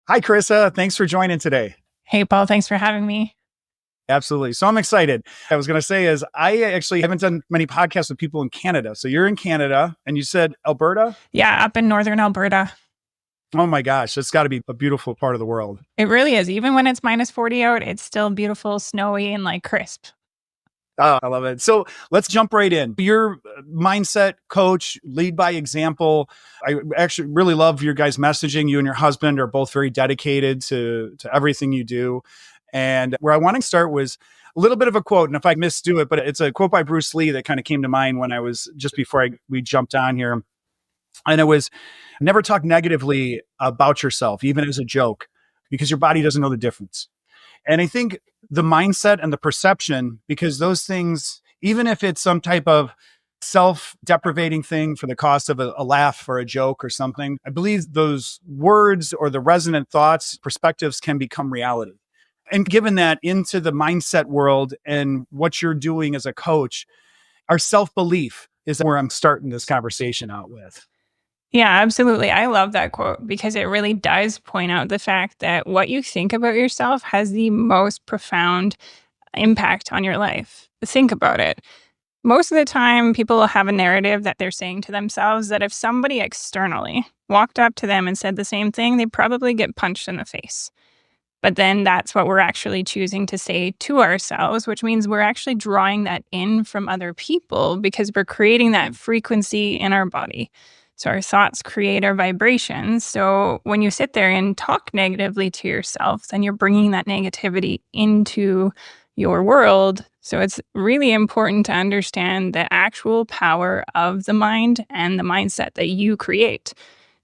Hi, Charissa. Thanks for joining today. Hey, Paul, thanks for having me. Absolutely. So I'm excited. I was going to say is I actually haven't done many podcasts with people in Canada. So you're in Canada and you said Alberta? Yeah, up in Northern Alberta. Oh my gosh, that's got to be a beautiful part of the world. It really is. Even when it's minus 40 out, it's still beautiful, snowy, and like crisp. Oh, I love it. So let's jump right in. You're a mindset coach, lead by example. I actually really love your guys' messaging. You and your husband are both very dedicated to everything you do. And where I want to start was a little bit of a quote. And if I misdo it, but it's a quote by Bruce Lee that kind of came to mind when I was just before we jumped on here. And it was never talk negatively about yourself, even as a joke, because your body doesn't know the difference. And I think the mindset and the perception, because those things, even if it's some type of self-deprivating thing for the cost of a laugh or a joke or something, I believe those words or the resonant thoughts, perspectives can become reality. And given that into the mindset world and what you're doing as a coach, our self-belief is where I'm starting this conversation out with. Yeah, absolutely. I love that quote because it really does point out the fact that what you think about yourself has the most profound impact on your life. Think about it. Most of the time, people will have a narrative that they're saying to themselves that if somebody externally walked up to them and said the same thing, they'd probably get punched in the face. But then that's what we're actually choosing to say to ourselves, which means we're actually drawing that in from other people because we're creating that frequency in our body. So our thoughts create our vibrations. So when you sit there and talk negatively to yourself, then you're bringing that negativity into your world. So it's really important to understand the actual power of the mind and the mindset that you create.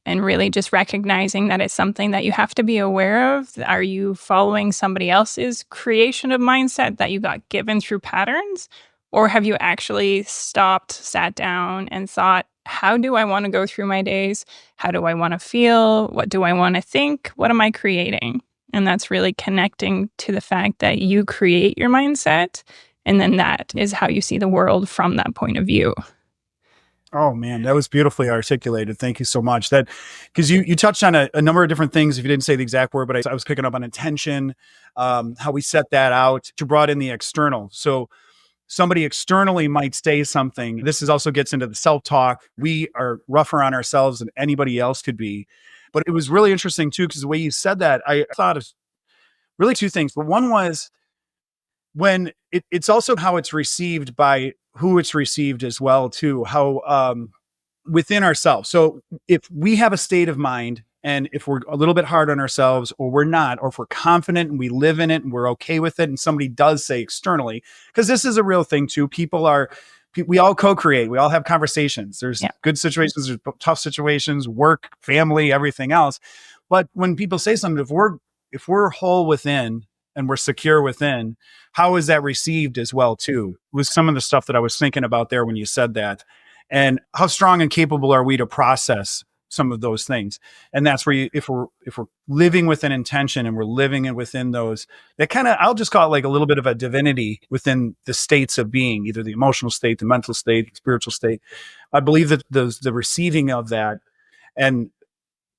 And really just recognizing that it's something that you have to be aware of. Are you following somebody else's creation of mindset that you got given through patterns? Or have you actually stopped, sat down, and thought, how do I want to go through my days? How do I want to feel? What do I want to think? What am I creating? And that's really connecting to the fact that you create your mindset. And then that is how you see the world from that point of view. Oh man, that was beautifully articulated. Thank you so much. That because you touched on a number of different things. If you didn't say the exact word, but I was picking up on intention, how we set that out to brought in the external. So somebody externally might say something. This also gets into the self-talk. We are rougher on ourselves than anybody else could be. But it was really interesting too, because the way you said that, I thought of really two things. But one was when it's also how it's received by who it's received as well too, how within ourselves. So if we have a state of mind and if we're a little bit hard on ourselves or we're not, or if we're confident and we live in it and we're okay with it and somebody does say externally, because this is a real thing too, we all co-create, we all have conversations. There's good situations, there's tough situations, work, family, everything else. But when people say something, if we're whole within and we're secure within, how is that received as well too? Was some of the stuff that I was thinking about there when you said that. And how strong and capable are we to process some of those things? And that's where if we're living with an intention and we're living within those, that kind of, I'll just call it like a little bit of a divinity within the states of being, either the emotional state, the mental state, the spiritual state. I believe that the receiving of that and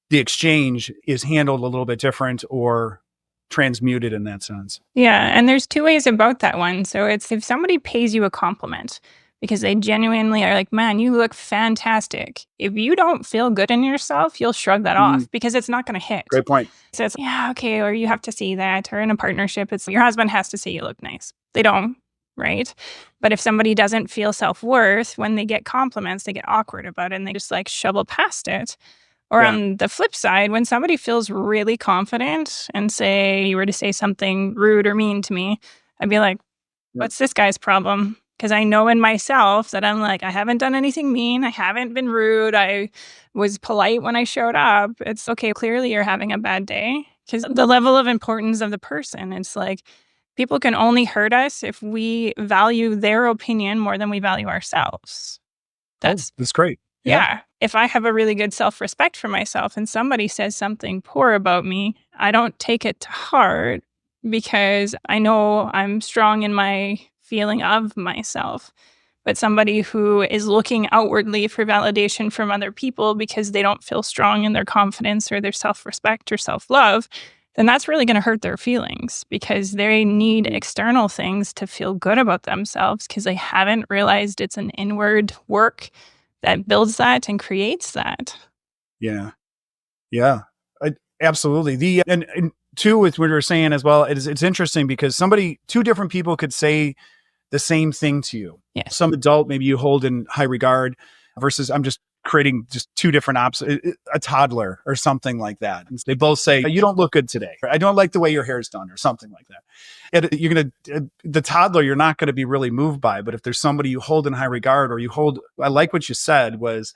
the exchange is handled a little bit different or transmuted in that sense. Yeah, and there's two ways about that one. So it's if somebody pays you a compliment because they genuinely are like, man, you look fantastic. If you don't feel good in yourself, you'll shrug that off because it's not going to hit. Great point. So it's, yeah, okay, or you have to see that. Or in a partnership, it's your husband has to say you look nice. They don't, right? But if somebody doesn't feel self-worth, when they get compliments, they get awkward about it and they just like shovel past it. Or on the flip side, when somebody feels really confident and say you were to say something rude or mean to me, I'd be like, what's this guy's problem? Because I know in myself that I'm like, I haven't done anything mean. I haven't been rude. I was polite when I showed up. It's okay. Clearly you're having a bad day. Because the level of importance of the person, it's like people can only hurt us if we value their opinion more than we value ourselves. That's great. Yeah. If I have a really good self-respect for myself and somebody says something poor about me, I don't take it to heart because I know I'm strong in my feeling of myself. But somebody who is looking outwardly for validation from other people because they don't feel strong in their confidence or their self-respect or self-love, then that's really going to hurt their feelings because they need external things to feel good about themselves because they haven't realized it's an inward work that builds that and creates that. Yeah. Yeah. Absolutely. And two, with what you were saying as well, it's interesting because two different people could say the same thing to you. Yes. Some adult maybe you hold in high regard versus I'm just creating just two different opposites, a toddler or something like that. And they both say, you don't look good today. Or, I don't like the way your hair's done or something like that. And the toddler, you're not going to be really moved by, but if there's somebody you hold in high regard or I like what you said was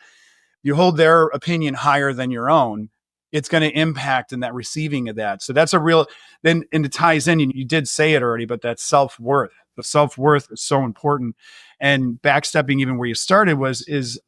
you hold their opinion higher than your own, it's going to impact in that receiving of that. So that's and it ties in, and you did say it already, but that's self-worth. The self-worth is so important. And backstepping even where you started is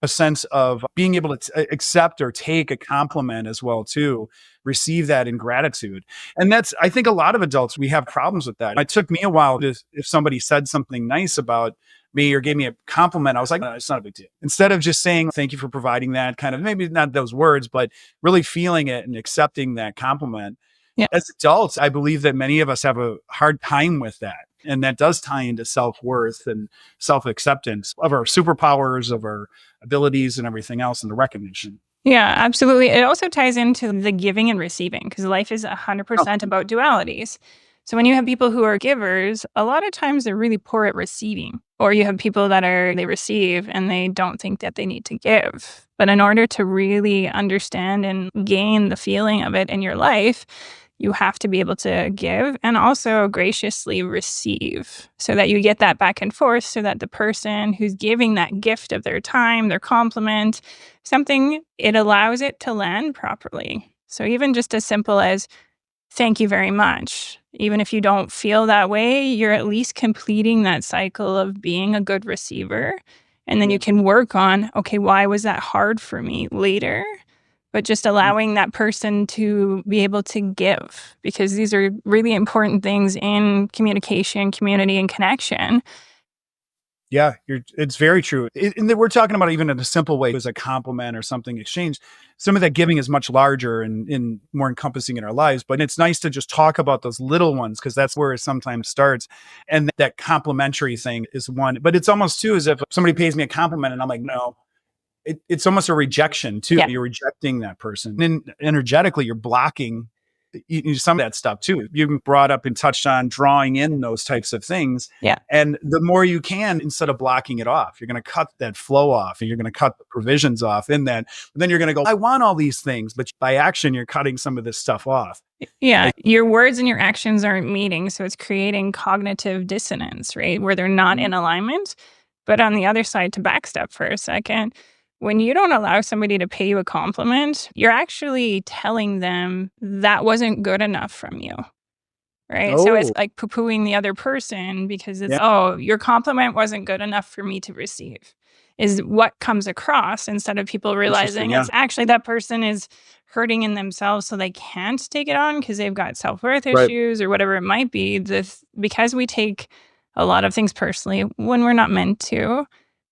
a sense of being able to accept or take a compliment as well too, receive that in gratitude. And I think a lot of adults, we have problems with that. It took me a while if somebody said something nice about me or gave me a compliment, I was like, no, it's not a big deal. Instead of just saying, thank you for providing that, kind of maybe not those words, but really feeling it and accepting that compliment. Yeah. As adults, I believe that many of us have a hard time with that. And that does tie into self-worth and self-acceptance of our superpowers, of our abilities and everything else, and the recognition. Yeah, absolutely. It also ties into the giving and receiving because life is 100% about dualities. So when you have people who are givers, a lot of times they're really poor at receiving. Or you have people they receive and they don't think that they need to give. But in order to really understand and gain the feeling of it in your life, you have to be able to give and also graciously receive so that you get that back and forth so that the person who's giving that gift of their time, their compliment, it allows it to land properly. So even just as simple as, thank you very much. Even if you don't feel that way, you're at least completing that cycle of being a good receiver. And then you can work on, okay, why was that hard for me later? But just allowing that person to be able to give, because these are really important things in communication, community, and connection. Yeah, it's very true. And we're talking about even in a simple way as a compliment or something exchanged. Some of that giving is much larger and more encompassing in our lives, but it's nice to just talk about those little ones because that's where it sometimes starts. And that complimentary thing is one, but it's almost too as if somebody pays me a compliment and I'm like, no, it's almost a rejection too. Yeah. You're rejecting that person. And energetically, you're blocking some of that stuff too. You brought up and touched on drawing in those types of things. Yeah. And the more you can, instead of blocking it off, you're going to cut that flow off and you're going to cut the provisions off in that. But then you're going to go, I want all these things. But by action, you're cutting some of this stuff off. Yeah. Your words and your actions aren't meeting. So it's creating cognitive dissonance, right? Where they're not in alignment. But on the other side, to backstep for a second, when you don't allow somebody to pay you a compliment, you're actually telling them that wasn't good enough from you, right? So it's like poo-pooing the other person because your compliment wasn't good enough for me to receive, is what comes across instead of people realizing it's actually that person is hurting in themselves so they can't take it on because they've got self-worth issues or whatever it might be. Because we take a lot of things personally when we're not meant to,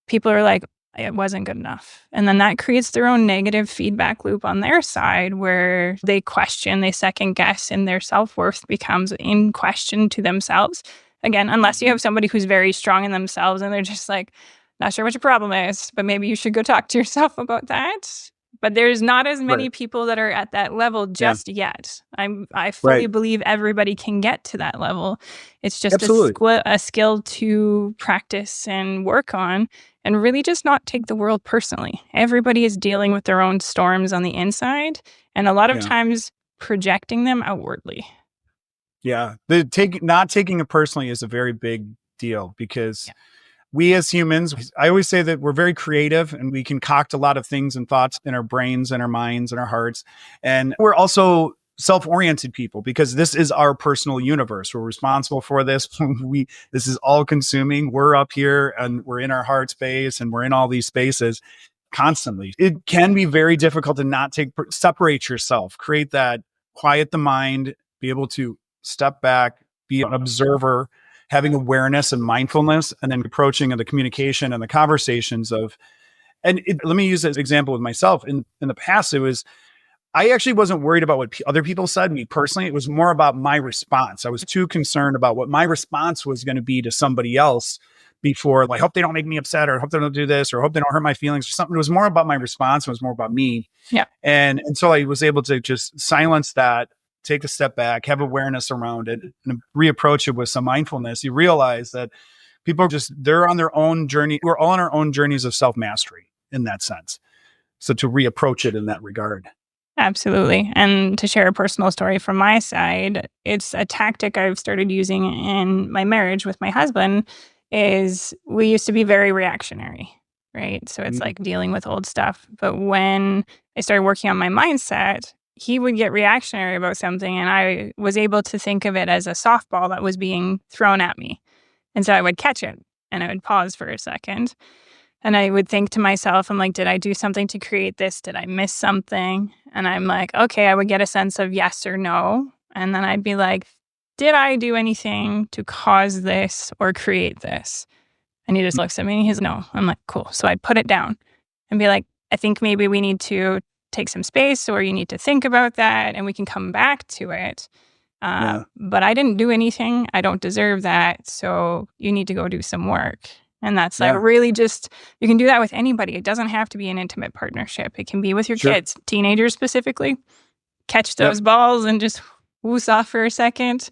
people are like, it wasn't good enough. And then that creates their own negative feedback loop on their side where they question, they second guess, and their self-worth becomes in question to themselves. Again, unless you have somebody who's very strong in themselves and they're just like, not sure what your problem is, but maybe you should go talk to yourself about that. But there's not as many people that are at that level just yet. I fully believe everybody can get to that level. It's just a skill to practice and work on and really just not take the world personally. Everybody is dealing with their own storms on the inside and a lot of times projecting them outwardly. Yeah. Not taking it personally is a very big deal because we as humans, I always say that we're very creative and we concoct a lot of things and thoughts in our brains and our minds and our hearts. And we're also self-oriented people because this is our personal universe. We're responsible for this. This is all consuming. We're up here and we're in our heart space and we're in all these spaces constantly. It can be very difficult to not separate yourself, create that, quiet the mind, be able to step back, be an observer, having awareness and mindfulness, and then approaching the communication and the conversations of, let me use this example with myself. In the past, I actually wasn't worried about what other people said, me personally. It was more about my response. I was too concerned about what my response was going to be to somebody else before, like, hope they don't make me upset, or hope they don't do this, or hope they don't hurt my feelings or something. It was more about my response. It was more about me. Yeah. And so I was able to just silence that, take a step back, have awareness around it, and reapproach it with some mindfulness. You realize that people they're on their own journey. We're all on our own journeys of self-mastery in that sense. So to reapproach it in that regard. Absolutely. And to share a personal story from my side, it's a tactic I've started using in my marriage with my husband. Is we used to be very reactionary, right? So it's like dealing with old stuff. But when I started working on my mindset, he would get reactionary about something, and I was able to think of it as a softball that was being thrown at me. And so I would catch it, and I would pause for a second. And I would think to myself, I'm like, did I do something to create this? Did I miss something? And I'm like, okay, I would get a sense of yes or no. And then I'd be like, did I do anything to cause this or create this? And he just looks at me and he's no. I'm like, cool. So I'd put it down and be like, I think maybe we need to take some space, or you need to think about that, and we can come back to it. But I didn't do anything. I don't deserve that. So you need to go do some work. And that's like really just, you can do that with anybody. It doesn't have to be an intimate partnership. It can be with your kids, teenagers specifically. Catch those balls and just woos off for a second.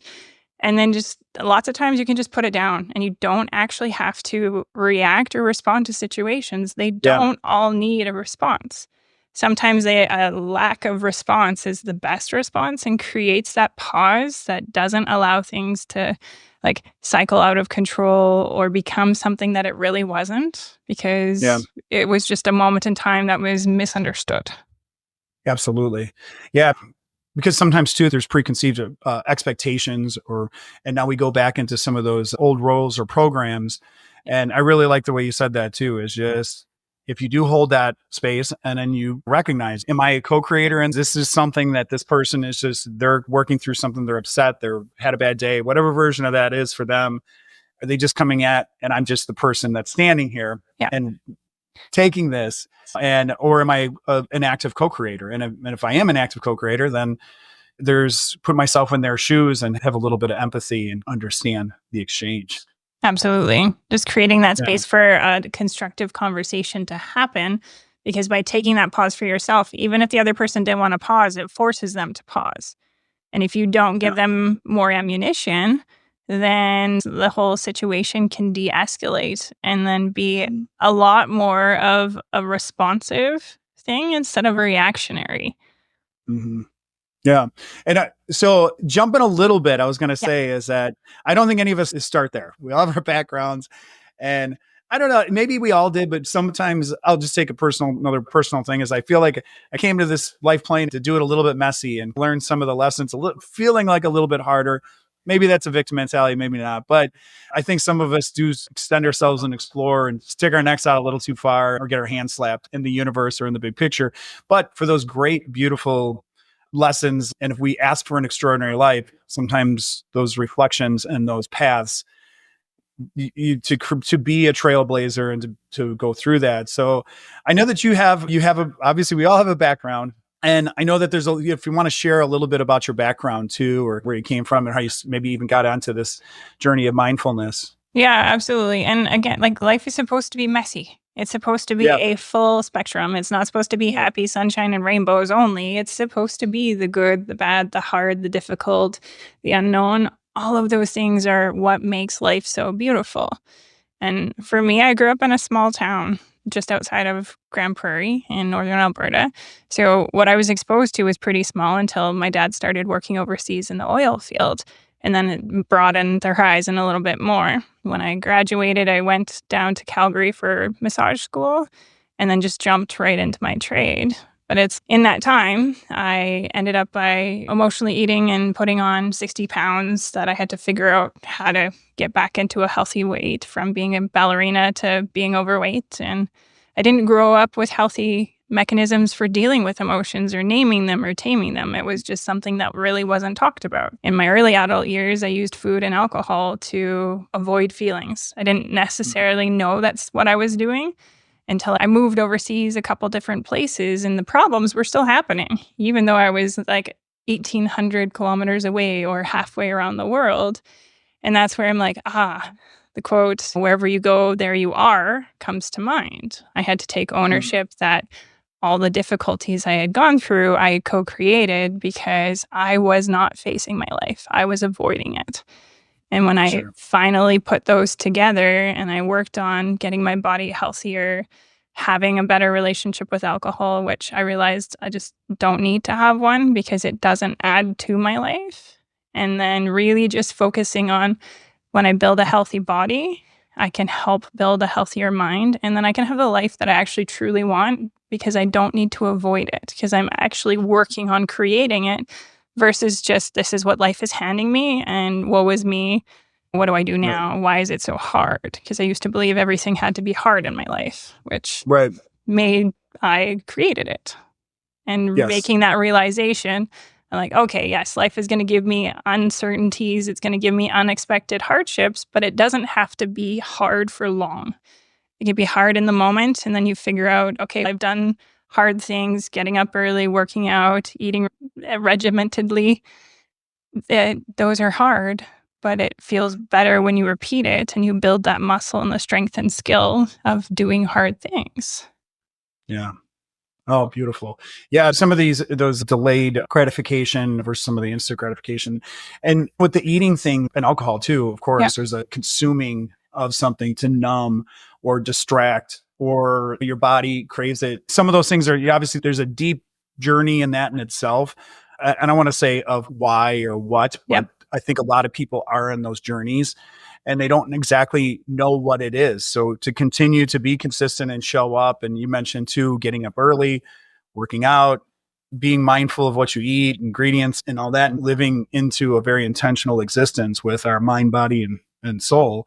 And then just lots of times you can just put it down, and you don't actually have to react or respond to situations. They don't all need a response. Sometimes a lack of response is the best response and creates that pause that doesn't allow things to like cycle out of control or become something that it really wasn't, because it was just a moment in time that was misunderstood. Absolutely. Yeah. Because sometimes too, there's preconceived expectations, and now we go back into some of those old roles or programs. And I really like the way you said that too, is just, if you do hold that space and then you recognize, am I a co-creator? And this is something that this person is just, they're working through something, they're upset, they're had a bad day, whatever version of that is for them. Are they just coming and I'm just the person that's standing here and taking this, or am I an active co-creator? And if I am an active co-creator, then there's put myself in their shoes and have a little bit of empathy and understand the exchange. Absolutely. Just creating that space for a constructive conversation to happen, because by taking that pause for yourself, even if the other person didn't want to pause, it forces them to pause. And if you don't give them more ammunition, then the whole situation can de-escalate and then be a lot more of a responsive thing instead of reactionary. Mm-hmm. Yeah. And so jumping a little bit, I was going to say is that I don't think any of us start there. We all have our backgrounds, and I don't know, maybe we all did, but sometimes I'll just take another personal thing is I feel like I came to this life plane to do it a little bit messy and learn some of the lessons, feeling like a little bit harder. Maybe that's a victim mentality, maybe not. But I think some of us do extend ourselves and explore and stick our necks out a little too far, or get our hands slapped in the universe or in the big picture. But for those great, beautiful lessons, and if we ask for an extraordinary life, sometimes those reflections and those paths, to be a trailblazer and to go through that. So I know that you have obviously we all have a background, and I know that if you want to share a little bit about your background too, or where you came from and how you maybe even got onto this journey of mindfulness. Yeah, absolutely. And again, like, life is supposed to be messy. It's supposed to be a full spectrum. It's not supposed to be happy, sunshine, and rainbows only. It's supposed to be the good, the bad, the hard, the difficult, the unknown. All of those things are what makes life so beautiful. And for me, I grew up in a small town just outside of Grand Prairie in Northern Alberta. So what I was exposed to was pretty small until my dad started working overseas in the oil field. And then it broadened their horizon a little bit more. When I graduated, I went down to Calgary for massage school and then just jumped right into my trade. But it's in that time, I ended up by emotionally eating and putting on 60 pounds that I had to figure out how to get back into a healthy weight, from being a ballerina to being overweight. And I didn't grow up with healthy mechanisms for dealing with emotions or naming them or taming them. It was just something that really wasn't talked about. In my early adult years, I used food and alcohol to avoid feelings. I didn't necessarily know that's what I was doing until I moved overseas a couple different places, and the problems were still happening, even though I was like 1,800 kilometers away or halfway around the world. And that's where I'm like, the quote, wherever you go, there you are, comes to mind. I had to take ownership that all the difficulties I had gone through, I co-created because I was not facing my life. I was avoiding it. And when I finally put those together and I worked on getting my body healthier, having a better relationship with alcohol, which I realized I just don't need to have one because it doesn't add to my life. And then really just focusing on when I build a healthy body, I can help build a healthier mind. And then I can have the life that I actually truly want because I don't need to avoid it because I'm actually working on creating it versus just this is what life is handing me and woe is me. What do I do now? Why is it so hard? Because I used to believe everything had to be hard in my life, which I created it. And making that realization, I'm like, okay, yes, life is going to give me uncertainties. It's going to give me unexpected hardships, but it doesn't have to be hard for long. It can be hard in the moment. And then you figure out, okay, I've done hard things, getting up early, working out, eating regimentedly. Those are hard, but it feels better when you repeat it and you build that muscle and the strength and skill of doing hard things. Yeah. Oh, beautiful. Yeah, some of those delayed gratification versus some of the instant gratification. And with the eating thing and alcohol too, of course, there's a consuming of something to numb or distract, or your body craves it. Some of those things obviously there's a deep journey in that in itself. I don't want to say of why or what, but I think a lot of people are in those journeys and they don't exactly know what it is. So to continue to be consistent and show up, and you mentioned too, getting up early, working out, being mindful of what you eat, ingredients and all that, and living into a very intentional existence with our mind, body, and soul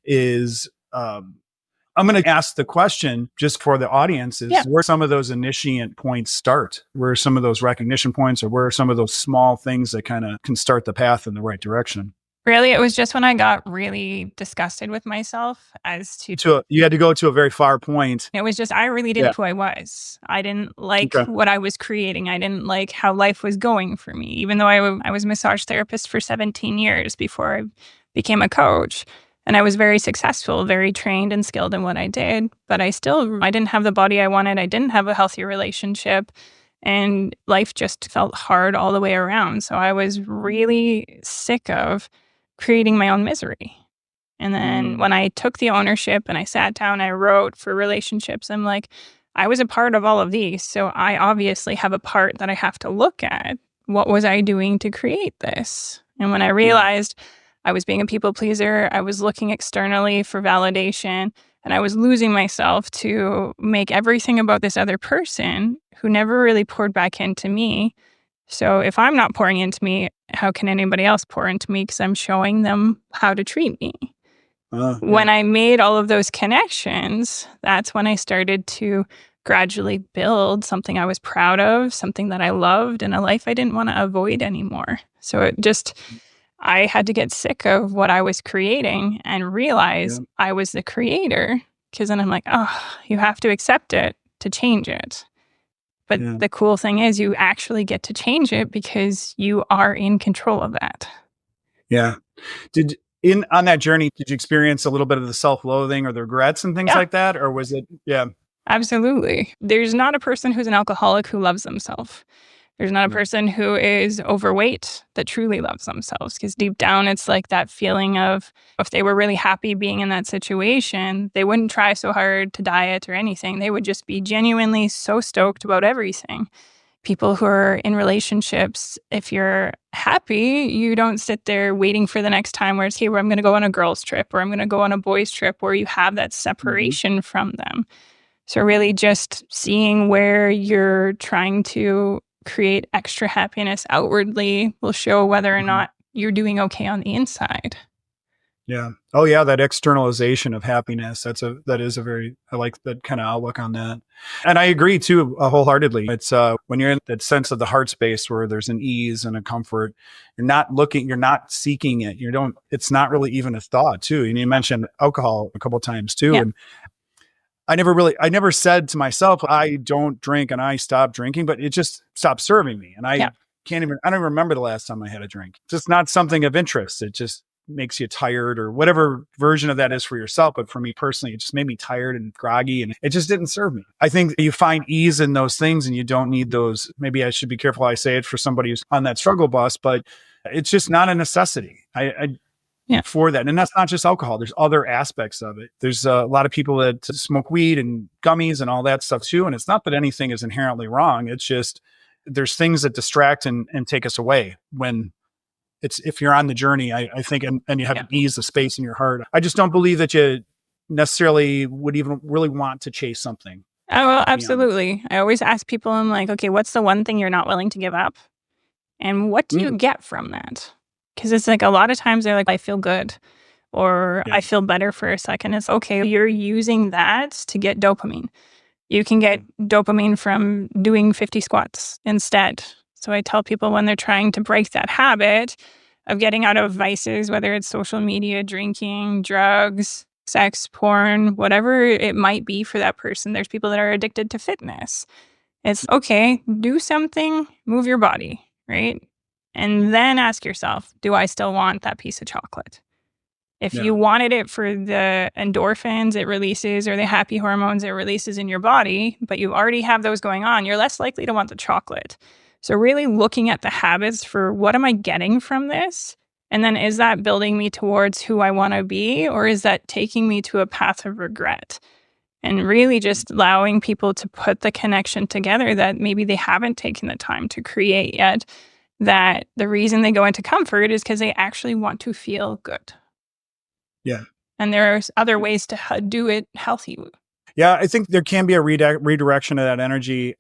is, I'm going to ask the question just for the audience is where some of those initiant points start, where some of those recognition points, or where are some of those small things that kind of can start the path in the right direction? Really, it was just when I got really disgusted with myself as to you had to go to a very far point. It was just, I really didn't who I was. I didn't like what I was creating. I didn't like how life was going for me, even though I was a massage therapist for 17 years before I became a coach. And I was very successful, very trained and skilled in what I did. But I didn't have the body I wanted. I didn't have a healthy relationship. And life just felt hard all the way around. So I was really sick of creating my own misery. And then when I took the ownership and I sat down, I wrote for relationships, I'm like, I was a part of all of these. So I obviously have a part that I have to look at. What was I doing to create this? And when I realized I was being a people pleaser, I was looking externally for validation, and I was losing myself to make everything about this other person who never really poured back into me. So if I'm not pouring into me, how can anybody else pour into me? Because I'm showing them how to treat me. When I made all of those connections, that's when I started to gradually build something I was proud of, something that I loved, and a life I didn't want to avoid anymore. So I had to get sick of what I was creating and realize I was the creator. Because then I'm like, you have to accept it to change it. But the cool thing is you actually get to change it because you are in control of that. Yeah. On that journey, did you experience a little bit of the self-loathing or the regrets and things like that? Or was it, Absolutely. There's not a person who's an alcoholic who loves themselves. There's not a person who is overweight that truly loves themselves, because deep down, it's like that feeling of if they were really happy being in that situation, they wouldn't try so hard to diet or anything. They would just be genuinely so stoked about everything. People who are in relationships, if you're happy, you don't sit there waiting for the next time where it's, hey, where I'm going to go on a girls' trip or I'm going to go on a boys' trip, where you have that separation from them. So really just seeing where you're trying to create extra happiness outwardly will show whether or not you're doing okay on the inside. Yeah. Oh yeah, that externalization of happiness. That is a very, I like that kind of outlook on that. And I agree too, wholeheartedly. It's when you're in that sense of the heart space where there's an ease and a comfort, you're not seeking it. You don't, it's not really even a thought too. And you mentioned alcohol a couple of times too. Yeah. And I never said to myself, I don't drink and I stopped drinking, but it just stopped serving me. And Yeah. I don't remember the last time I had a drink. It's just not something of interest. It just makes you tired or whatever version of that is for yourself. But for me personally, it just made me tired and groggy and it just didn't serve me. I think you find ease in those things and you don't need those. Maybe I should be careful how I say it for somebody who's on that struggle bus, but it's just not a necessity. Yeah. For that. And that's not just alcohol. There's other aspects of it. There's a lot of people that smoke weed and gummies and all that stuff too. And it's not that anything is inherently wrong. It's just there's things that distract and take us away when it's, if you're on the journey, I think, and you have an ease of space in your heart. I just don't believe that you necessarily would even really want to chase something. Oh, well, absolutely. I always ask people, I'm like, okay, what's the one thing you're not willing to give up? And what do you get from that? Because it's like a lot of times they're like, I feel good or I feel better for a second. It's okay. You're using that to get dopamine. You can get dopamine from doing 50 squats instead. So I tell people when they're trying to break that habit of getting out of vices, whether it's social media, drinking, drugs, sex, porn, whatever it might be for that person, there's people that are addicted to fitness. It's okay, do something, move your body, right? And then ask yourself, do I still want that piece of chocolate? If you wanted it for the endorphins it releases or the happy hormones it releases in your body, but you already have those going on, you're less likely to want the chocolate. So really looking at the habits for what am I getting from this? And then is that building me towards who I want to be? Or is that taking me to a path of regret? And really just allowing people to put the connection together that maybe they haven't taken the time to create yet, that the reason they go into comfort is because they actually want to feel good. Yeah. And there are other ways to do it healthy. Yeah, I think there can be a redirection of that energy.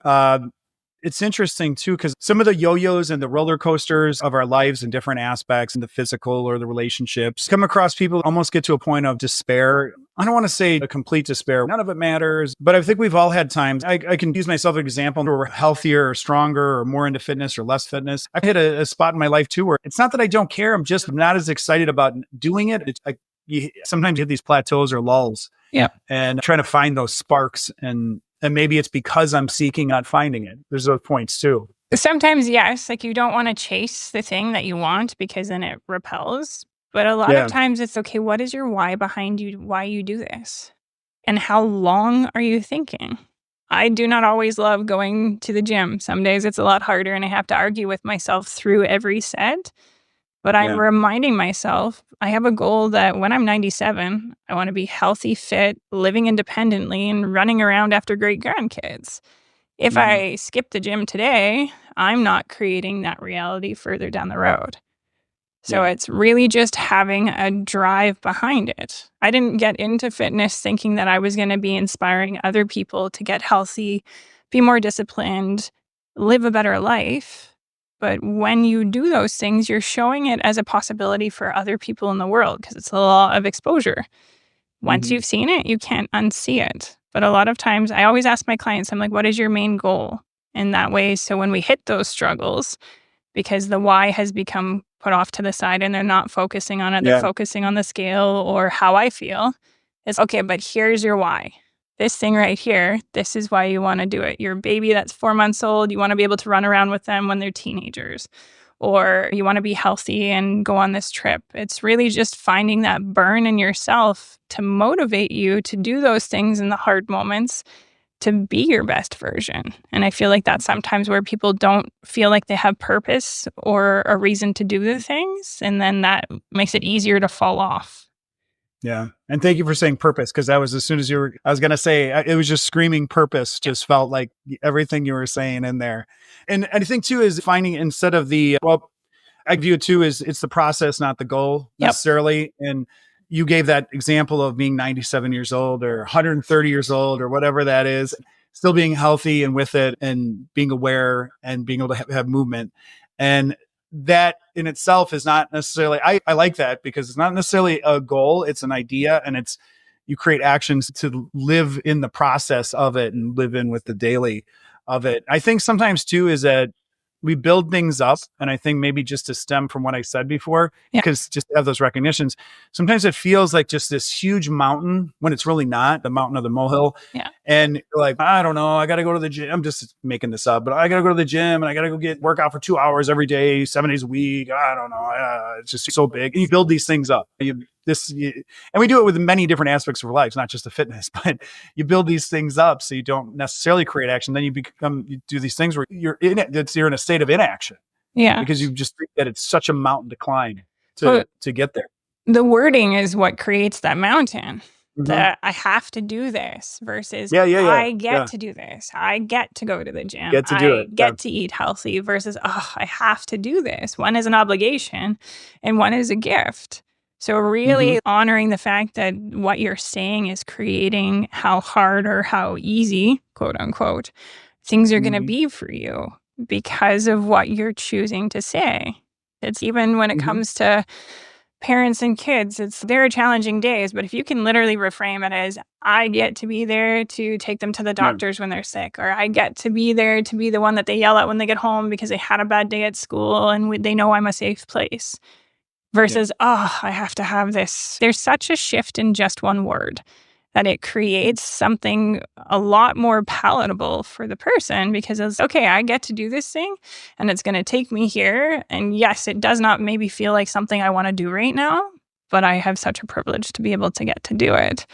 It's interesting too, because some of the yo-yos and the roller coasters of our lives in different aspects in the physical or the relationships come across people almost get to a point of despair. I don't want to say a complete despair. None of it matters, but I think we've all had times. I can use myself as an example where we're healthier or stronger or more into fitness or less fitness. I've hit a spot in my life too, where it's not that I don't care. I'm just not as excited about doing it. It's like sometimes you hit these plateaus or lulls. Yeah. And trying to find those sparks and maybe it's because I'm seeking, not finding it. There's those points too. Sometimes, yes, like you don't want to chase the thing that you want because then it repels. But a lot of times it's okay, what is your why behind you, why you do this? And how long are you thinking? I do not always love going to the gym. Some days it's a lot harder and I have to argue with myself through every set. But I'm reminding myself, I have a goal that when I'm 97, I want to be healthy, fit, living independently, and running around after great grandkids. If I skip the gym today, I'm not creating that reality further down the road. So it's really just having a drive behind it. I didn't get into fitness thinking that I was going to be inspiring other people to get healthy, be more disciplined, live a better life. But when you do those things, you're showing it as a possibility for other people in the world because it's the law of exposure. Once you've seen it, you can't unsee it. But a lot of times, I always ask my clients, I'm like, what is your main goal? In that way, so when we hit those struggles, because the why has become put off to the side and they're not focusing on it, they're focusing on the scale or how I feel, it's okay, but here's your why. This thing right here, this is why you want to do it. Your baby that's 4 months old, you want to be able to run around with them when they're teenagers, or you want to be healthy and go on this trip. It's really just finding that burn in yourself to motivate you to do those things in the hard moments to be your best version. And I feel like that's sometimes where people don't feel like they have purpose or a reason to do the things. And then that makes it easier to fall off. Yeah. And thank you for saying purpose, because that was as soon as I was going to say, it was just screaming purpose, just felt like everything you were saying in there. And I think too is finding instead of I view it too as it's the process, not the goal necessarily. And you gave that example of being 97 years old or 130 years old or whatever that is, still being healthy and with it and being aware and being able to have movement. And that in itself is not necessarily, I like that because it's not necessarily a goal, it's an idea, and it's, you create actions to live in the process of it and live in with the daily of it. I think sometimes too is that we build things up, and I think maybe just to stem from what I said before, Yeah. because just to have those recognitions, sometimes it feels like just this huge mountain when it's really not the mountain of the molehill. Yeah. And you're like, I don't know, I got to go to the gym. I'm just making this up, but I got to go to the gym and I got to go work out for 2 hours every day, 7 days a week. I don't know. It's just so big. And you build these things up. And we do it with many different aspects of our lives, not just the fitness, but you build these things up so you don't necessarily create action. Then you do these things where you're in it. You're in a state of inaction. Yeah. Because you just think that it's such a mountain to climb Well, to get there. the wording is what creates that mountain. Mhm. That I have to do this versus I get to do this. I get to go to the gym. Get to do I it. get to eat healthy versus, I have to do this. One is an obligation and one is a gift. So really honoring the fact that what you're saying is creating how hard or how easy, quote unquote, things are going to be for you because of what you're choosing to say. It's even when it comes to parents and kids, there are challenging days, but if you can literally reframe it as, I get to be there to take them to the doctors when they're sick, or I get to be there to be the one that they yell at when they get home because they had a bad day at school and they know I'm a safe place, versus, I have to have this. There's such a shift in just one word that it creates something a lot more palatable for the person because it's, okay, I get to do this thing and it's going to take me here. And yes, it does not maybe feel like something I want to do right now, but I have such a privilege to be able to get to do it.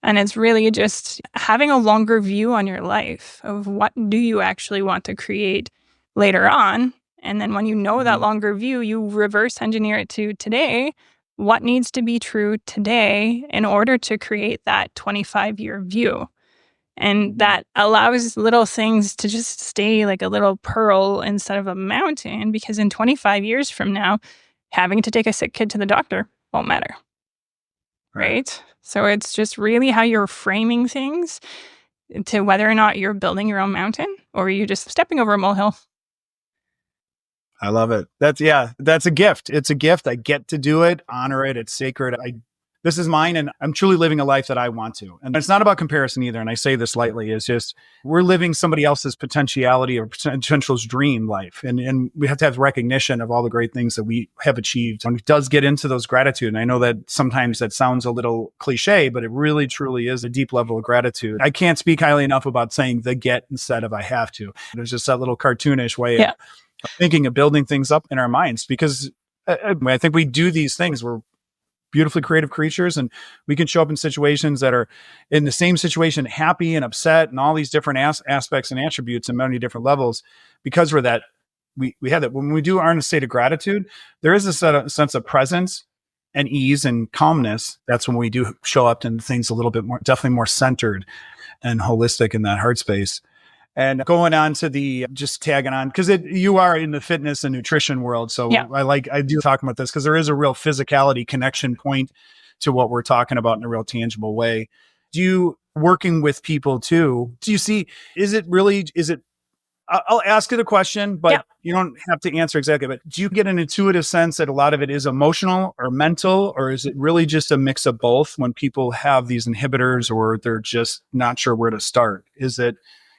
And it's really just having a longer view on your life of what do you actually want to create later on. And then when you know that longer view, you reverse engineer it to today. What needs to be true today in order to create that 25-year view? And that allows little things to just stay like a little pearl instead of a mountain, because in 25 years from now, having to take a sick kid to the doctor won't matter. Right? So it's just really how you're framing things to whether or not you're building your own mountain or you're just stepping over a molehill. I love it. That's a gift. It's a gift. I get to do it, honor it. It's sacred. This is mine, and I'm truly living a life that I want to. And it's not about comparison either. And I say this lightly. It's just, we're living somebody else's potentiality or potential's dream life. And we have to have recognition of all the great things that we have achieved. And it does get into those gratitude. And I know that sometimes that sounds a little cliche, but it really, truly is a deep level of gratitude. I can't speak highly enough about saying the get instead of I have to. There's just that little cartoonish way of thinking of building things up in our minds, because I think we do these things. We're beautifully creative creatures, and we can show up in situations that are in the same situation, happy and upset and all these different aspects and attributes and many different levels, because we're that we have that. When we are in a state of gratitude, there is a sense of presence and ease and calmness. That's when we do show up in things a little bit more, definitely more centered and holistic in that heart space. And going on to just tagging on, because you are in the fitness and nutrition world. So I do talk about this because there is a real physicality connection point to what we're talking about in a real tangible way. Do you, working with people too, do you see, I'll ask you the question, but you don't have to answer exactly, but do you get an intuitive sense that a lot of it is emotional or mental, or is it really just a mix of both when people have these inhibitors or they're just not sure where to start? Is it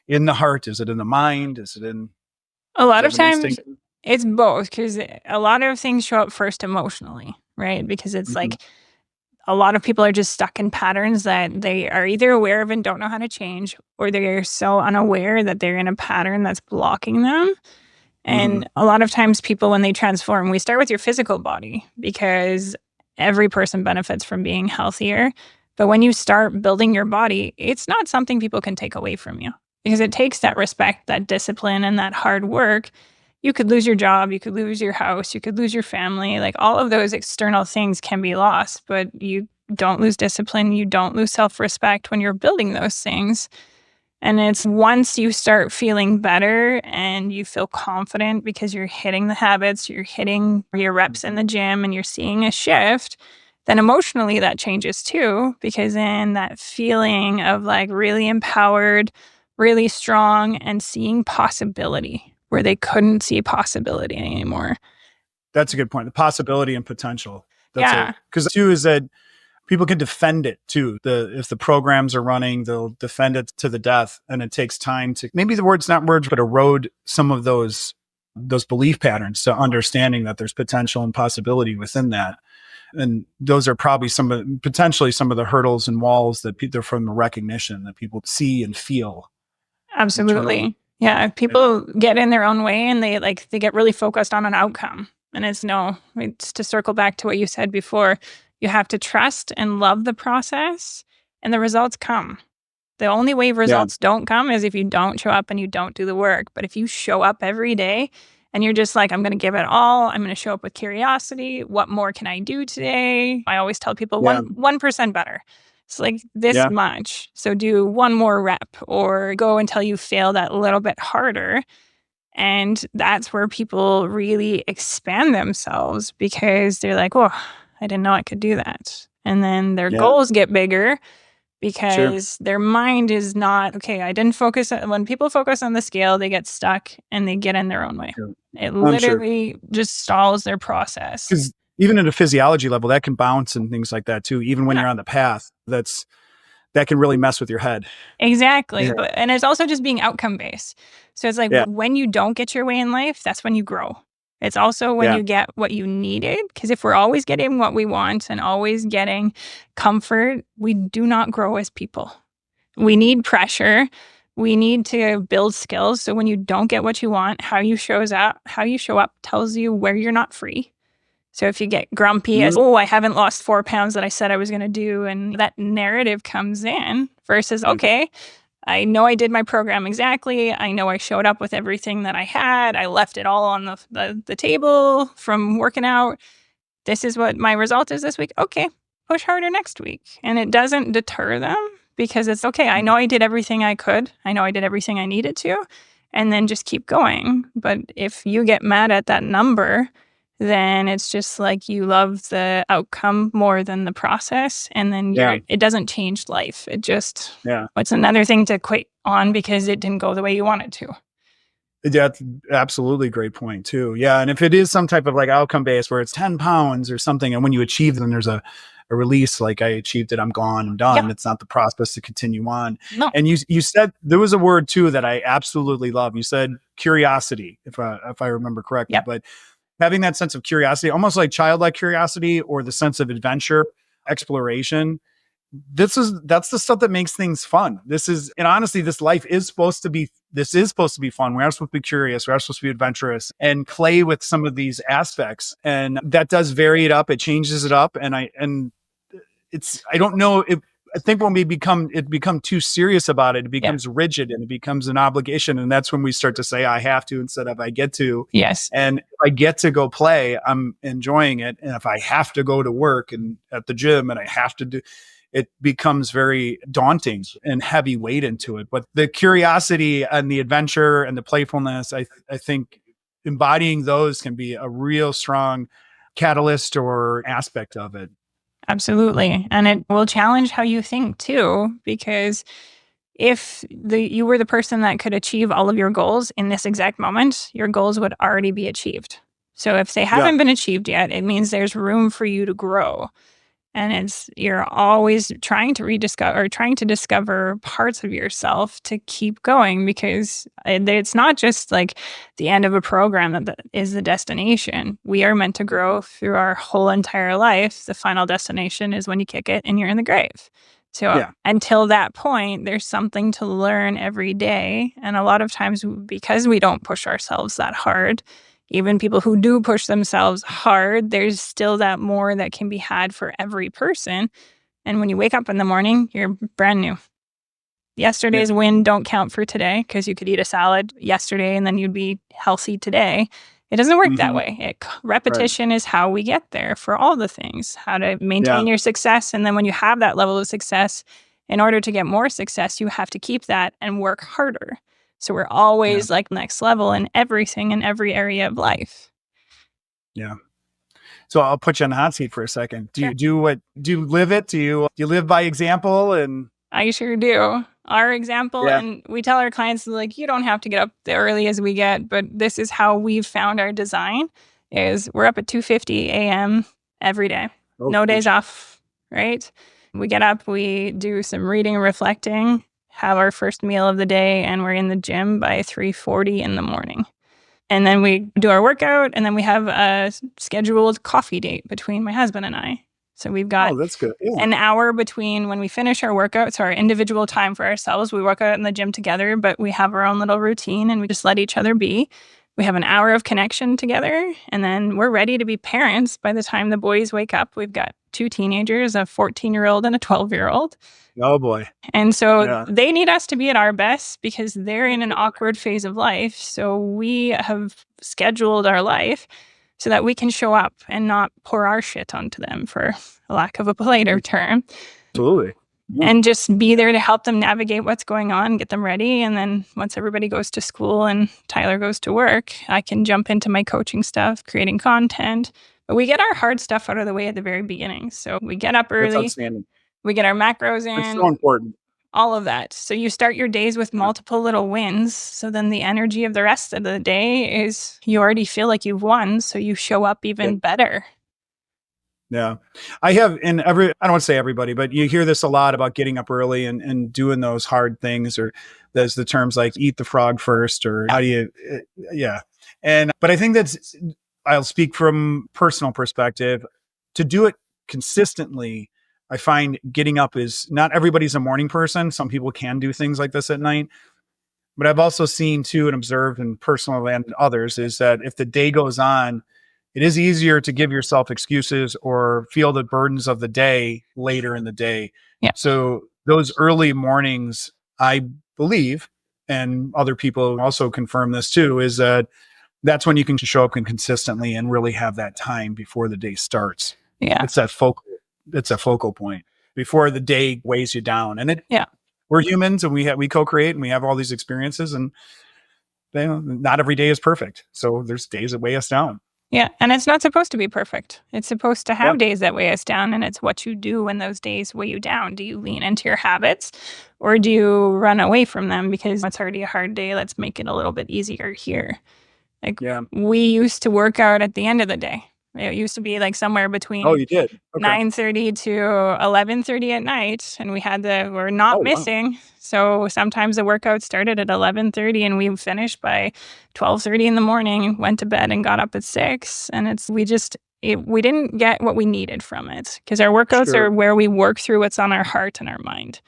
in the heart? Is it in the mind? Is it in a lot of times it's both, because a lot of things show up first emotionally, right? Because it's like a lot of people are just stuck in patterns that they are either aware of and don't know how to change, or they're so unaware that they're in a pattern that's blocking them. And a lot of times people, when they transform, we start with your physical body because every person benefits from being healthier. But when you start building your body, it's not something people can take away from you, because it takes that respect, that discipline, and that hard work. You could lose your job, you could lose your house, you could lose your family. Like, all of those external things can be lost, but you don't lose discipline, you don't lose self-respect when you're building those things. And it's once you start feeling better and you feel confident because you're hitting the habits, you're hitting your reps in the gym, and you're seeing a shift, then emotionally that changes too, because then that feeling of like really empowered, really strong, and seeing possibility where they couldn't see possibility anymore. That's a good point. The possibility and potential. Yeah, Because two is that people can defend it too. If the programs are running, they'll defend it to the death, and it takes time to, maybe the word's not merge, but erode some of those belief patterns to understanding that there's potential and possibility within that. And those are probably potentially some of the hurdles and walls that they're from the recognition that people see and feel internally. absolutely. Yeah, people get in their own way and they get really focused on an outcome. And it's to circle back to what you said before, you have to trust and love the process and the results come. The only way Yeah. results don't come is if you don't show up and you don't do the work. But if you show up every day and you're just like, I'm going to give it all, I'm going to show up with curiosity. What more can I do today? I always tell people Yeah. 1% better. It's like this Yeah. much. So do one more rep or go until you fail that little bit harder. And that's where people really expand themselves because they're like, oh, I didn't know I could do that. And then their Yeah. goals get bigger Sure. because their mind is not, okay, I didn't focus. When people focus on the scale, they get stuck and they get in their own way. Sure. It I'm sure. literally just stalls their process. Because even at a physiology level, that can bounce and things like that too. Even when Yeah. you're on the path, that can really mess with your head. Exactly. Yeah. And it's also just being outcome based. So it's like Yeah. when you don't get your way in life, that's when you grow. It's also when Yeah. you get what you needed. Because if we're always getting what we want and always getting comfort, we do not grow as people. We need pressure. We need to build skills. So when you don't get what you want, how you show up tells you where you're not free. So if you get grumpy as, I haven't lost 4 pounds that I said I was going to do, and that narrative comes in versus, okay, I know I did my program exactly. I know I showed up with everything that I had. I left it all on the table from working out. This is what my result is this week. Okay, push harder next week. And it doesn't deter them because it's okay. I know I did everything I could. I know I did everything I needed to. And then just keep going. But if you get mad at that number, then it's just like you love the outcome more than the process. And then it doesn't change life. It's another thing to quit on because it didn't go the way you wanted to. That's absolutely a great point too. Yeah. And if it is some type of like outcome based where it's 10 pounds or something, and when you achieve them, there's a release, like I achieved it, I'm gone, I'm done. Yeah. It's not the process to continue on. No. And you said there was a word too that I absolutely love. You said curiosity, if I remember correctly. Yep. But having that sense of curiosity, almost like childlike curiosity or the sense of adventure, exploration, that's the stuff that makes things fun. And honestly, this life is supposed to be fun. We are supposed to be curious. We are supposed to be adventurous and play with some of these aspects. And that does vary it up. It changes it up. I don't know if, I think when we become too serious about it, it becomes rigid and it becomes an obligation. And that's when we start to say, I have to instead of I get to. Yes. And if I get to go play, I'm enjoying it. And if I have to go to work and at the gym and I have to do, it becomes very daunting and heavy weight into it. But the curiosity and the adventure and the playfulness, I think embodying those can be a real strong catalyst or aspect of it. Absolutely. And it will challenge how you think too, because if you were the person that could achieve all of your goals in this exact moment, your goals would already be achieved. So if they haven't been achieved yet, it means there's room for you to grow. And you're always trying to discover parts of yourself to keep going, because it's not just like the end of a program that is the destination. We are meant to grow through our whole entire life. The final destination is when you kick it and you're in the grave. So until that point, there's something to learn every day. And a lot of times, because we don't push ourselves that hard, even people who do push themselves hard, there's still that more that can be had for every person. And when you wake up in the morning, you're brand new. Yesterday's win don't count for today, because you could eat a salad yesterday and then you'd be healthy today. It doesn't work that way. Repetition is how we get there for all the things, how to maintain your success. And then when you have that level of success, in order to get more success, you have to keep that and work harder. So we're always like next level in everything, in every area of life. Yeah. So I'll put you on the hot seat for a second. Do you live it? Do you live by example? And I sure do. Our example, and we tell our clients, like, you don't have to get up the early as we get, but this is how we've found our design, is we're up at 2:50 a.m. every day. Oh, No days geez. off, right? We get up, we do some reading and reflecting, have our first meal of the day, and we're in the gym by 3:40 in the morning. And then we do our workout, and then we have a scheduled coffee date between my husband and I. So we've got Oh, that's good. Yeah. an hour between when we finish our workout. So our individual time for ourselves. We work out in the gym together, but we have our own little routine and we just let each other be. We have an hour of connection together, and then we're ready to be parents by the time the boys wake up. We've got 2 teenagers, a 14-year-old and a 12-year-old. Oh boy. And so Yeah. they need us to be at our best because they're in an awkward phase of life. So we have scheduled our life so that we can show up and not pour our shit onto them, for lack of a politer term, Absolutely. Yeah. and just be there to help them navigate what's going on, get them ready. And then once everybody goes to school and Tylor goes to work, I can jump into my coaching stuff, creating content. But we get our hard stuff out of the way at the very beginning. So we get up That's early, outstanding. we get our macros It's in, so important. all of that. So you start your days with multiple little wins. So then the energy of the rest of the day is you already feel like you've won. So you show up even better. Yeah. I have I don't want to say everybody, but you hear this a lot about getting up early and doing those hard things, or there's the terms like eat the frog first, or how do you, yeah. But I think I'll speak from personal perspective. To do it consistently, I find getting up is not everybody's a morning person. Some people can do things like this at night. But I've also seen too and observed in personal and others is that if the day goes on, it is easier to give yourself excuses or feel the burdens of the day later in the day. Yeah. So those early mornings, I believe, and other people also confirm this too, is that that's when you can show up consistently and really have that time before the day starts. Yeah. It's a focal point before the day weighs you down. And we're humans and we co-create and we have all these experiences, and not every day is perfect. So there's days that weigh us down. Yeah. And it's not supposed to be perfect. It's supposed to have days that weigh us down. And it's what you do when those days weigh you down. Do you lean into your habits, or do you run away from them because it's already a hard day? Let's make it a little bit easier here. Like, we used to work out at the end of the day. It used to be like somewhere between you did? Okay. 9:30 to 11:30 at night, and we're not missing. Wow. So sometimes the workout started at 11:30 and we finished by 12:30 in the morning, went to bed and got up at 6. And we didn't get what we needed from it, because our workouts are where we work through what's on our heart and our mind,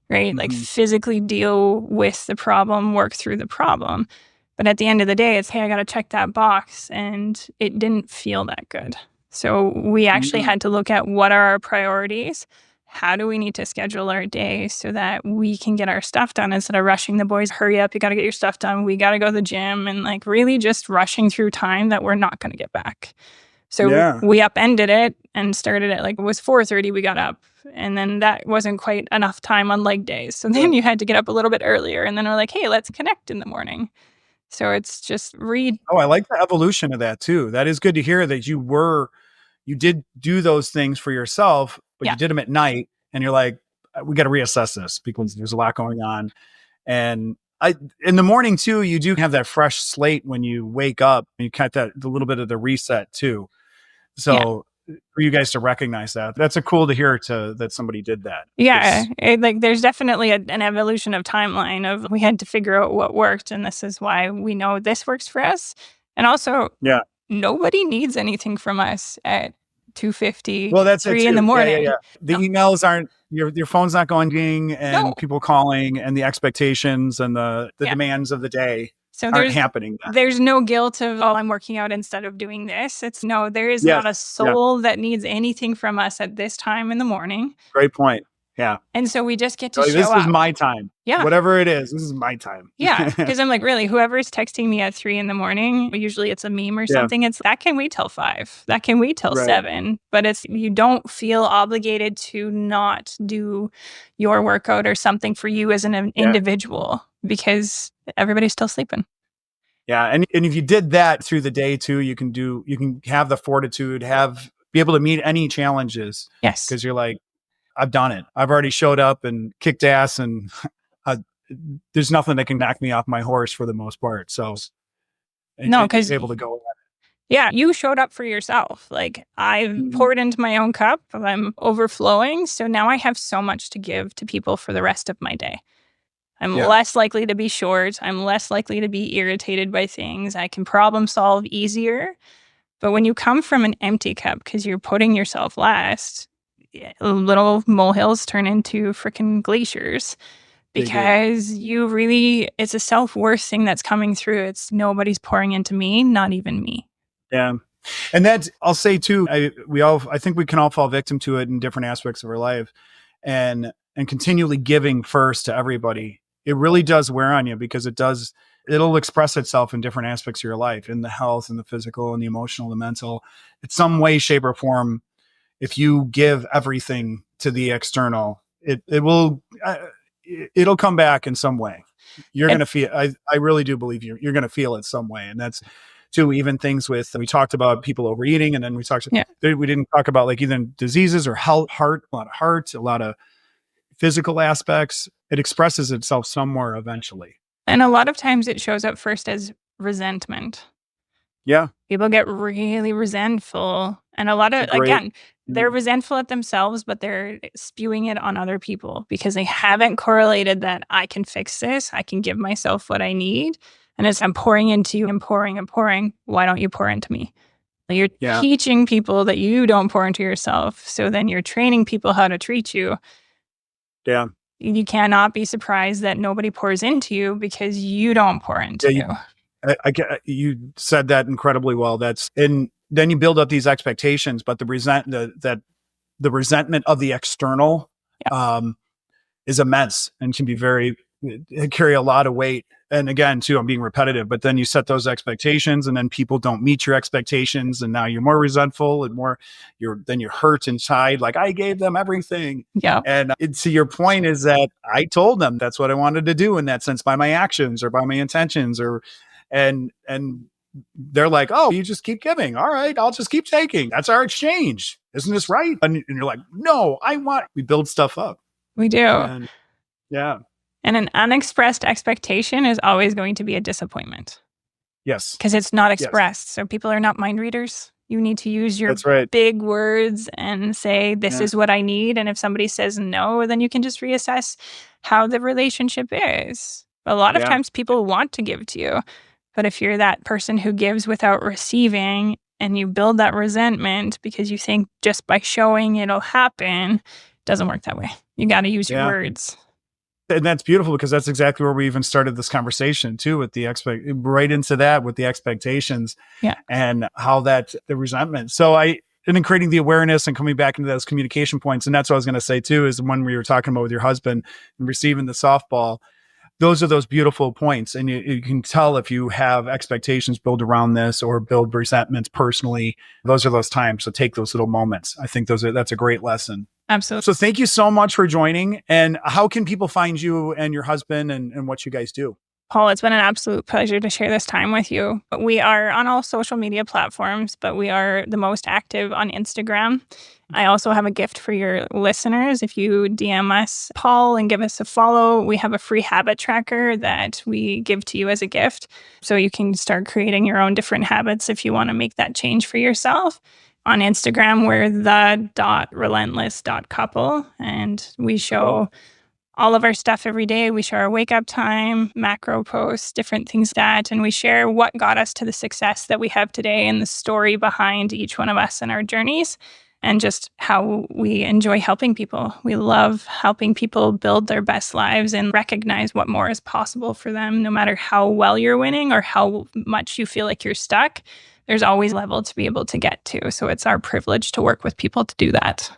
right? Mm-hmm. Like physically deal with the problem, work through the problem. But at the end of the day, it's, hey, I got to check that box. And it didn't feel that good. So we actually had to look at what are our priorities. How do we need to schedule our day so that we can get our stuff done instead of rushing the boys? Hurry up, you got to get your stuff done. We got to go to the gym, and like really just rushing through time that we're not going to get back. So we upended it and started at it was 4:30 we got up. And then that wasn't quite enough time on leg days. So then you had to get up a little bit earlier. And then we're like, hey, let's connect in the morning. So it's just Oh, I like the evolution of that too. That is good to hear that you did do those things for yourself, but you did them at night, and you're like, we got to reassess this because there's a lot going on. And in the morning too, you do have that fresh slate when you wake up, and you got the little bit of the reset too. So for you guys to recognize that's cool to hear that somebody did that. Yeah. There's definitely an evolution of timeline of we had to figure out what worked. And this is why we know this works for us. And also, nobody needs anything from us at 2:50, well, that's 3 in the morning. The emails aren't, your phone's not going ding, and people calling, and the expectations and the demands of the day aren't happening. There's no guilt of, I'm working out instead of doing this. There is not a soul that needs anything from us at this time in the morning. Great point. Yeah. And so we just get to show up. This is my time. Yeah. Whatever it is, this is my time. Yeah. Because I'm like, really, whoever's texting me at 3 in the morning, usually it's a meme or something. It's that can wait till 5. That can wait till 7. But you don't feel obligated to not do your workout or something for you as an individual, because everybody's still sleeping. Yeah. And if you did that through the day too, you can have the fortitude, be able to meet any challenges. Yes. Because you're like, I've done it. I've already showed up and kicked ass, and there's nothing that can knock me off my horse for the most part. So, no, because able to go at it. Yeah, you showed up for yourself. Like, I've Mhm. poured into my own cup, I'm overflowing. So now I have so much to give to people for the rest of my day. I'm Yeah. less likely to be short. I'm less likely to be irritated by things. I can problem solve easier. But when you come from an empty cup because you're putting yourself last, little molehills turn into freaking glaciers They do. because you really, it's a self worth thing that's coming through. It's nobody's pouring into me, not even me. Yeah. And that's, I'll say too, I think we can all fall victim to it in different aspects of our life, and continually giving first to everybody. It really does wear on you because it'll express itself in different aspects of your life, in the health and the physical and the emotional, the mental, in some way, shape or form. If you give everything to the external, it'll come back in some way. You're It, going to feel, I really do believe you're going to feel it some way. And that's too, even things with, we talked about people overeating, and then yeah. we didn't talk about like either diseases or health, a lot of physical aspects. It expresses itself somewhere eventually. And a lot of times it shows up first as resentment. Yeah. People get really resentful. And a lot It's a of, great, again, yeah. they're resentful at themselves, but they're spewing it on other people because they haven't correlated that I can fix this. I can give myself what I need. And as I'm pouring into you and pouring and pouring, why don't you pour into me? You're Yeah. teaching people that you don't pour into yourself. So then you're training people how to treat you. Yeah. You cannot be surprised that nobody pours into you because you don't pour into Yeah. you. You said that incredibly well. And then you build up these expectations, but the resentment of the external, Yeah. um, is immense and can be carry a lot of weight. And again, too, I'm being repetitive, but then you set those expectations and then people don't meet your expectations. And now you're more resentful and you're hurt inside. Like, I gave them everything. Yeah. And to your point is that I told them that's what I wanted to do in that sense, by my actions or by my intentions, and they're like, oh, you just keep giving. All right, I'll just keep taking. That's our exchange. Isn't this right? And you're like, no, we build stuff up. We do. And yeah. And an unexpressed expectation is always going to be a disappointment Yes. because it's not Yes. expressed. So people are not mind readers. You need to use your That's right. big words and say, this Yeah. is what I need. And if somebody says no, then you can just reassess how the relationship is. A lot of Yeah. times people want to give to you. But if you're that person who gives without receiving and you build that resentment because you think just by showing it'll happen, it doesn't work that way. You got to use your Yeah. words. And that's beautiful because that's exactly where we even started this conversation too, with right into that with the expectations. Yeah. And how the resentment. So and then creating the awareness and coming back into those communication points. And that's what I was going to say too, is when we were talking about with your husband and receiving the softball, those are those beautiful points. And you can tell if you have expectations built around this or build resentments personally, those are those times. So take those little moments. I think that's a great lesson. Absolutely. So thank you so much for joining. And how can people find you and your husband and what you guys do? Paul, it's been an absolute pleasure to share this time with you. We are on all social media platforms, but we are the most active on Instagram. I also have a gift for your listeners. If you DM us, Paul, and give us a follow, we have a free habit tracker that we give to you as a gift. So you can start creating your own different habits if you want to make that change for yourself. On Instagram, we're the.relentless.couple, and we show all of our stuff every day. We share our wake up time, macro posts, different things like that, and we share what got us to the success that we have today and the story behind each one of us and our journeys, and just how we enjoy helping people. We love helping people build their best lives and recognize what more is possible for them, no matter how well you're winning or how much you feel like you're stuck. There's always a level to be able to get to. So it's our privilege to work with people to do that.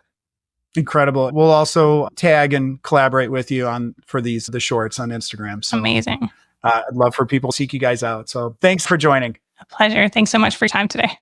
Incredible. We'll also tag and collaborate with you for the shorts on Instagram. So amazing. I'd love for people to seek you guys out. So thanks for joining. A pleasure. Thanks so much for your time today.